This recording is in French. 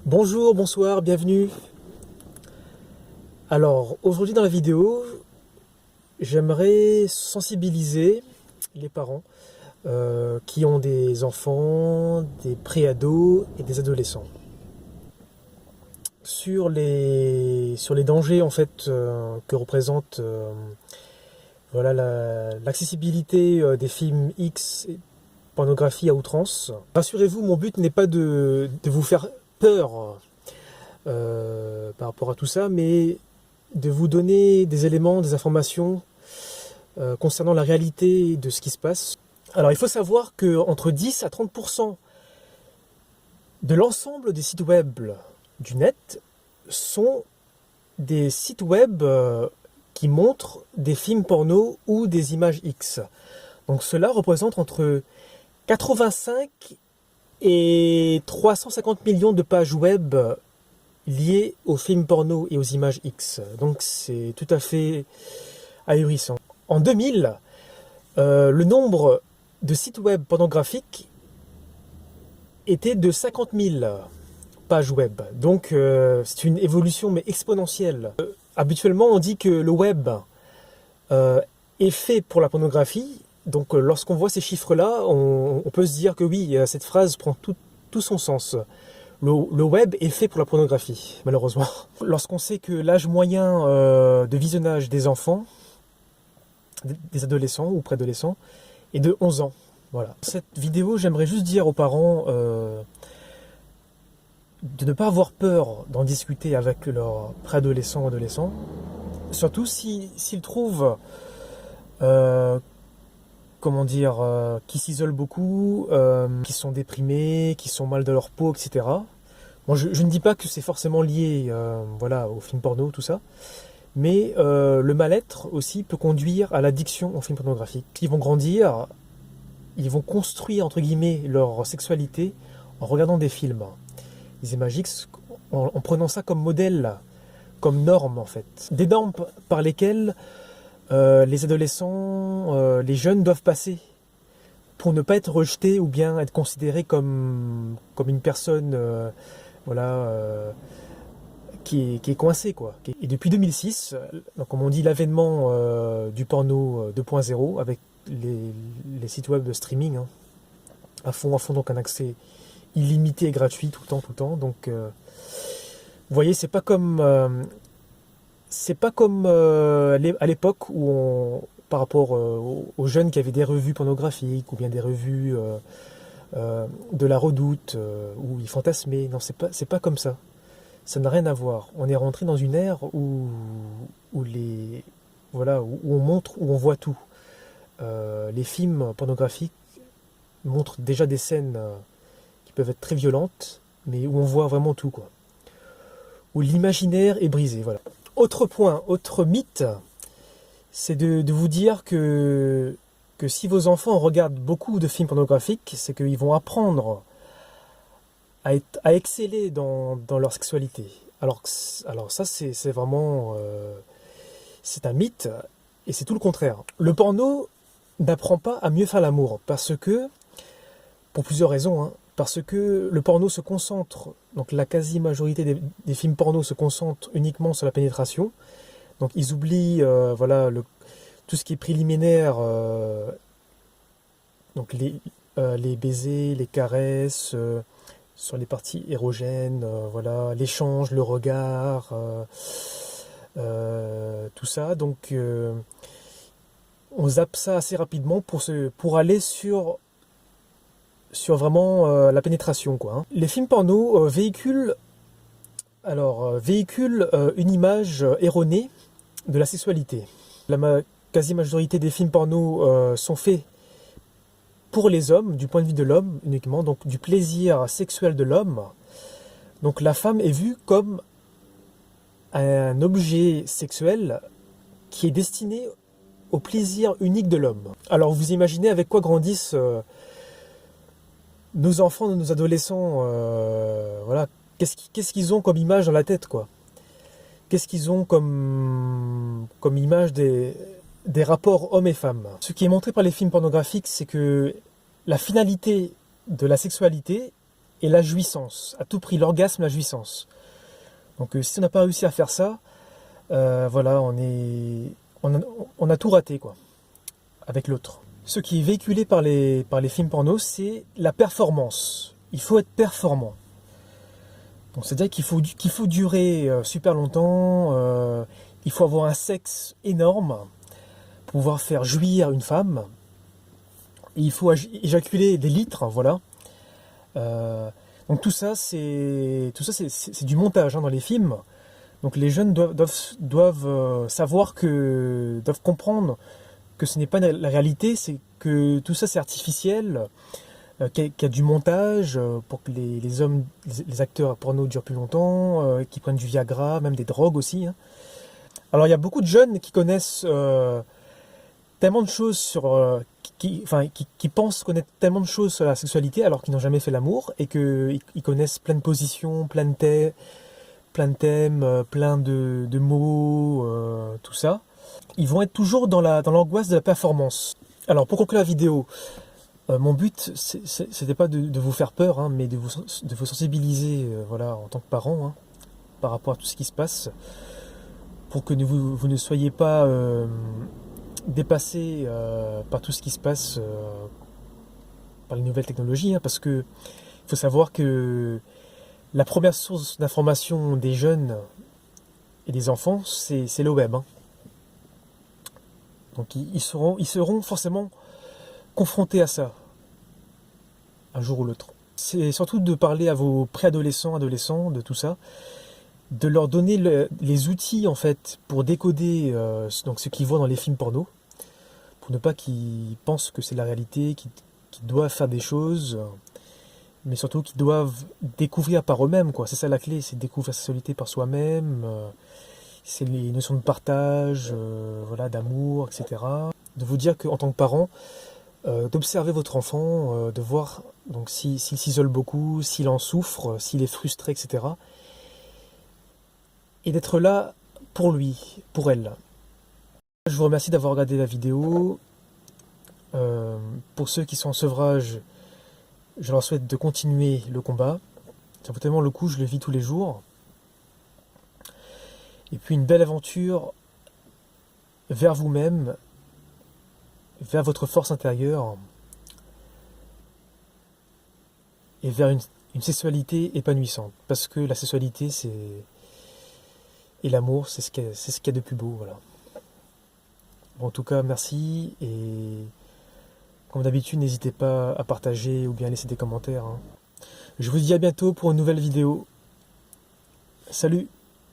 Bonjour, bonsoir, bienvenue. Alors, aujourd'hui dans la vidéo, j'aimerais sensibiliser les parents qui ont des enfants, des pré-ados et des adolescents sur les dangers en fait que représente voilà, l'accessibilité des films X, et pornographie à outrance. Rassurez-vous, mon but n'est pas de vous faire peur par rapport à tout ça, mais de vous donner des éléments, des informations concernant la réalité de ce qui se passe. Alors il faut savoir que entre 10 à 30% de l'ensemble des sites web du net sont des sites web qui montrent des films porno ou des images X. Donc cela représente entre 85 et 350 millions de pages web liées aux films porno et aux images X. Donc c'est tout à fait ahurissant. En 2000, le nombre de sites web pornographiques était de 50 000 pages web. Donc c'est une évolution mais exponentielle. Habituellement on dit que le web est fait pour la pornographie. Donc lorsqu'on voit ces chiffres-là, on peut se dire que oui, cette phrase prend tout son sens. Le web est fait pour la pornographie, malheureusement. Lorsqu'on sait que l'âge moyen de visionnage des enfants, des adolescents ou préadolescents, est de 11 ans. Voilà. Cette vidéo, j'aimerais juste dire aux parents de ne pas avoir peur d'en discuter avec leurs préadolescents ou adolescents, surtout s'ils trouvent qui s'isolent beaucoup, qui sont déprimés, qui sont mal dans leur peau, etc. Bon, je ne dis pas que c'est forcément lié voilà, aux films porno, tout ça, mais le mal-être aussi peut conduire à l'addiction aux films pornographiques. Ils vont grandir, ils vont construire, entre guillemets, leur sexualité en regardant des films, des images X, en prenant ça comme modèle, comme norme en fait. Des normes par lesquelles les adolescents, les jeunes doivent passer pour ne pas être rejetés ou bien être considérés comme une personne qui est coincée, quoi. Et depuis 2006, donc, comme on dit, l'avènement du porno 2.0 avec les sites web de streaming à fond, donc un accès illimité et gratuit tout le temps. Donc vous voyez, c'est pas comme à l'époque où par rapport aux jeunes qui avaient des revues pornographiques ou bien des revues de la Redoute où ils fantasmaient. Non, c'est pas comme ça. Ça n'a rien à voir. On est rentré dans une ère où on montre, où on voit tout. Les films pornographiques montrent déjà des scènes qui peuvent être très violentes, mais où on voit vraiment tout, quoi. Où l'imaginaire est brisé, voilà. Autre point, autre mythe, c'est de vous dire que si vos enfants regardent beaucoup de films pornographiques, c'est qu'ils vont apprendre à exceller dans leur sexualité. Alors ça, c'est vraiment c'est un mythe, et c'est tout le contraire. Le porno n'apprend pas à mieux faire l'amour, pour plusieurs raisons, parce que le porno se concentre, donc la quasi-majorité des films porno se concentrent uniquement sur la pénétration. Donc ils oublient tout ce qui est préliminaire, donc les baisers, les caresses, sur les parties érogènes, l'échange, le regard, tout ça. Donc on zappe ça assez rapidement pour aller sur vraiment la pénétration, quoi. Les films porno véhiculent une image erronée de la sexualité. La quasi-majorité des films porno sont faits pour les hommes, du point de vue de l'homme uniquement, donc du plaisir sexuel de l'homme. Donc la femme est vue comme un objet sexuel qui est destiné au plaisir unique de l'homme. Alors vous imaginez avec quoi grandissent nos enfants, nos adolescents, qu'est-ce qu'ils ont comme image dans la tête, quoi. Qu'est-ce qu'ils ont comme image des rapports hommes et femmes. Ce qui est montré par les films pornographiques, c'est que la finalité de la sexualité et la jouissance, à tout prix, l'orgasme, la jouissance. Donc si on n'a pas réussi à faire ça, voilà, on a tout raté, quoi, avec l'autre. Ce qui est véhiculé par les films porno, c'est la performance. Il faut être performant. Donc c'est-à-dire qu'il faut durer super longtemps, il faut avoir un sexe énorme pour pouvoir faire jouir une femme. Et il faut éjaculer des litres, voilà. Donc tout ça c'est du montage hein, dans les films. Donc les jeunes doivent savoir doivent comprendre que ce n'est pas la réalité, c'est que tout ça c'est artificiel, qu'il y a du montage pour que les acteurs porno durent plus longtemps, qu'ils prennent du Viagra, même des drogues aussi. Hein. Alors il y a beaucoup de jeunes qui connaissent tellement de choses qui pensent connaître tellement de choses sur la sexualité alors qu'ils n'ont jamais fait l'amour et qu'ils connaissent plein de positions, plein de thèmes, plein de mots, tout ça. Ils vont être toujours dans l'angoisse de la performance. Alors pour conclure la vidéo, mon but c'était pas de vous faire peur, hein, mais de vous sensibiliser voilà, en tant que parent hein, par rapport à tout ce qui se passe, pour que vous ne soyez pas dépassé par tout ce qui se passe par les nouvelles technologies, hein, parce que il faut savoir que la première source d'information des jeunes et des enfants, c'est le web. Hein. Donc ils seront forcément confrontés à ça, un jour ou l'autre. C'est surtout de parler à vos préadolescents, adolescents, de tout ça, de leur donner les outils en fait pour décoder donc ce qu'ils voient dans les films porno, pour ne pas qu'ils pensent que c'est la réalité, qu'ils doivent faire des choses, mais surtout qu'ils doivent découvrir par eux-mêmes, quoi. C'est ça la clé, c'est de découvrir la sexualité par soi-même, c'est les notions de partage, voilà, d'amour, etc. De vous dire qu'en tant que parent, d'observer votre enfant, de voir donc s'il s'isole beaucoup, s'il en souffre, s'il est frustré, etc. Et d'être là pour lui, pour elle. Je vous remercie d'avoir regardé la vidéo. Pour ceux qui sont en sevrage, je leur souhaite de continuer le combat. Ça vaut tellement le coup, je le vis tous les jours. Et puis une belle aventure vers vous-même, vers votre force intérieure et vers une sexualité épanouissante. Parce que la sexualité, et l'amour, c'est ce qu'il y a de plus beau. Voilà. Bon, en tout cas, merci. Et comme d'habitude, n'hésitez pas à partager ou bien à laisser des commentaires. Hein. Je vous dis à bientôt pour une nouvelle vidéo. Salut!